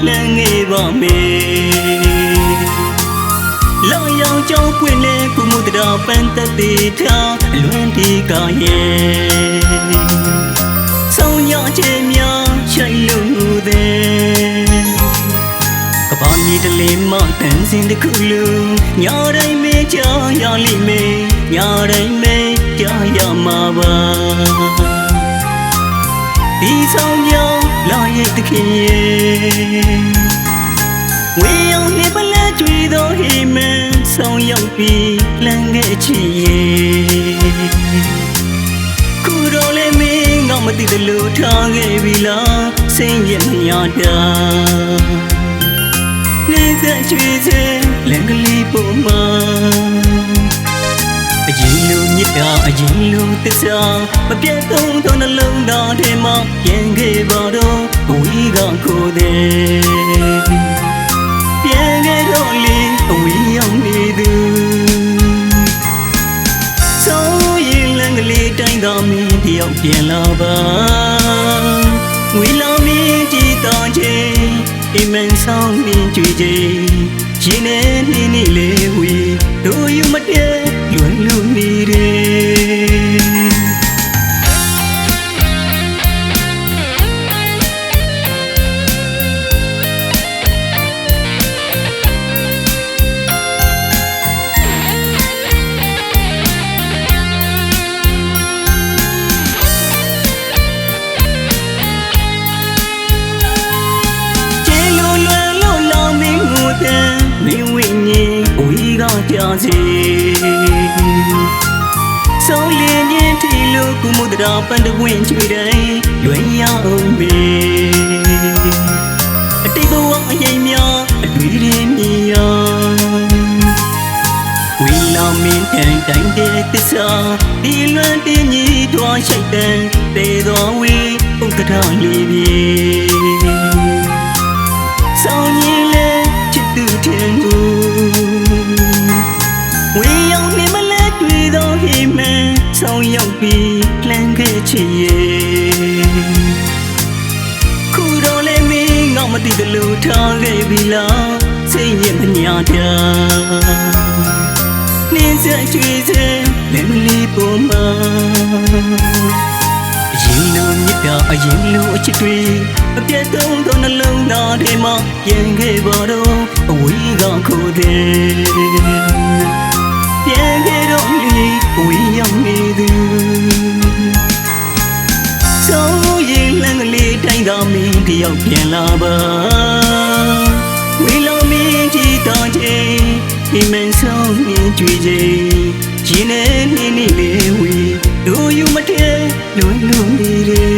လမ်းငယ်ပါမယ်လောင်ရောင်ကြောင်းပွင့်လဲကုမှုတရာပန်းသက်သေးထားအလွန်ဒီကရဲ့ဆုံးညချေများချိုင်လို့တဲ့ကဘာမြေတလေးမတန်စင်တစ်ခုလုံးညတိုင်းမေးကြရလိမ့်မယ်ညတိုင်းမေးကြရမှာပါဒီဆောင်ကြောင်းလာရဲ့တခင်ရဲ့ဝေးအောင်နေပလဲကြွေသောဟိမန်ဆောင်ရောက်ပြီးလမ်းငယ်ချီရဲ့ခုတော့လည်းမင်းငေါမသိသလိုထားခဲ့ပြီလားစိတ်ရဲ့မရတာနေသက်ချွေစေလမ်းကလေးပေါ်မှာအရင်လိုမြစ်တာအရင်လိုသစ္စာမပြတ်သုံးသောနှလုံးသားထဲမှာပြန်ခဲ့ပါတော့ဝီးကခိုးတဲ့ပြန်ခဲ့တော့လေအဝေးရောက်နေသူဆိုရင်လမ်းကလေးတိုင်းသာမင်းတယောက်ပြန်လာပါဝီလာမင်းကြည်တော်ချင်းအိမ်မန်ဆောင်မြင်ကြွေချင်းရင်နဲ့နေနေလေဝီတို့ယူမတည့်လွယ်လို့နေတယ်မင်းဝိညာဉ်ဝီးကကြစီဆုံးလင်းရင်ထီလို့ကုမှုတရာပန်းတဝင်းချွေတိုင်းလွင်ရအောင်မေအတိတ်ဘဝအရင်များအတွေ့ရင်းမြင်ရဝီလာမင်းတိုင်းတိုင်းတဲ့သစ္စာဒီလွန်တင်းကြီးထွားရှိတ်တဲ့တေတော်ဝီဥက္ကဋ္ဌလေးပြေဆောင်ရင်လေချစ်သူထင်သူဝေးရောက်နေမလဲတွေ့သောဟိမန်ဆောင်ရောက်ပြီးလမ်းခဲ့ချင်ရဲ့ခုတော့လေမင်းငေါမသိသလိုထားခဲ့ပြီလားစိတ်ရင်မညာတာနင်းစချွေစလမ်းလေးပေါ်မှာအရင်လိုမြစ်တာအရင်လိုအချစ်တွေအပြတ်သုံးသောနှလုံးသားထဲမှာပြန်ခဲ့ပါတော့အဝေးကခိုးတဲ့ပြန်ခဲ့တော့လေအဝေးရောက်နေသူဆိုရင်လမ်းကလေးတိုင်းသာမင်းတယောက်ပြန်လာပါဝေးလုံးမင်းကြည်တော်ချင်းဒီမန်ဆောင်မြင်ကြွေချင်းရင်နဲ့နေနေလေဝီတို့ယူမတည့်လွန်လွန်နေတယ်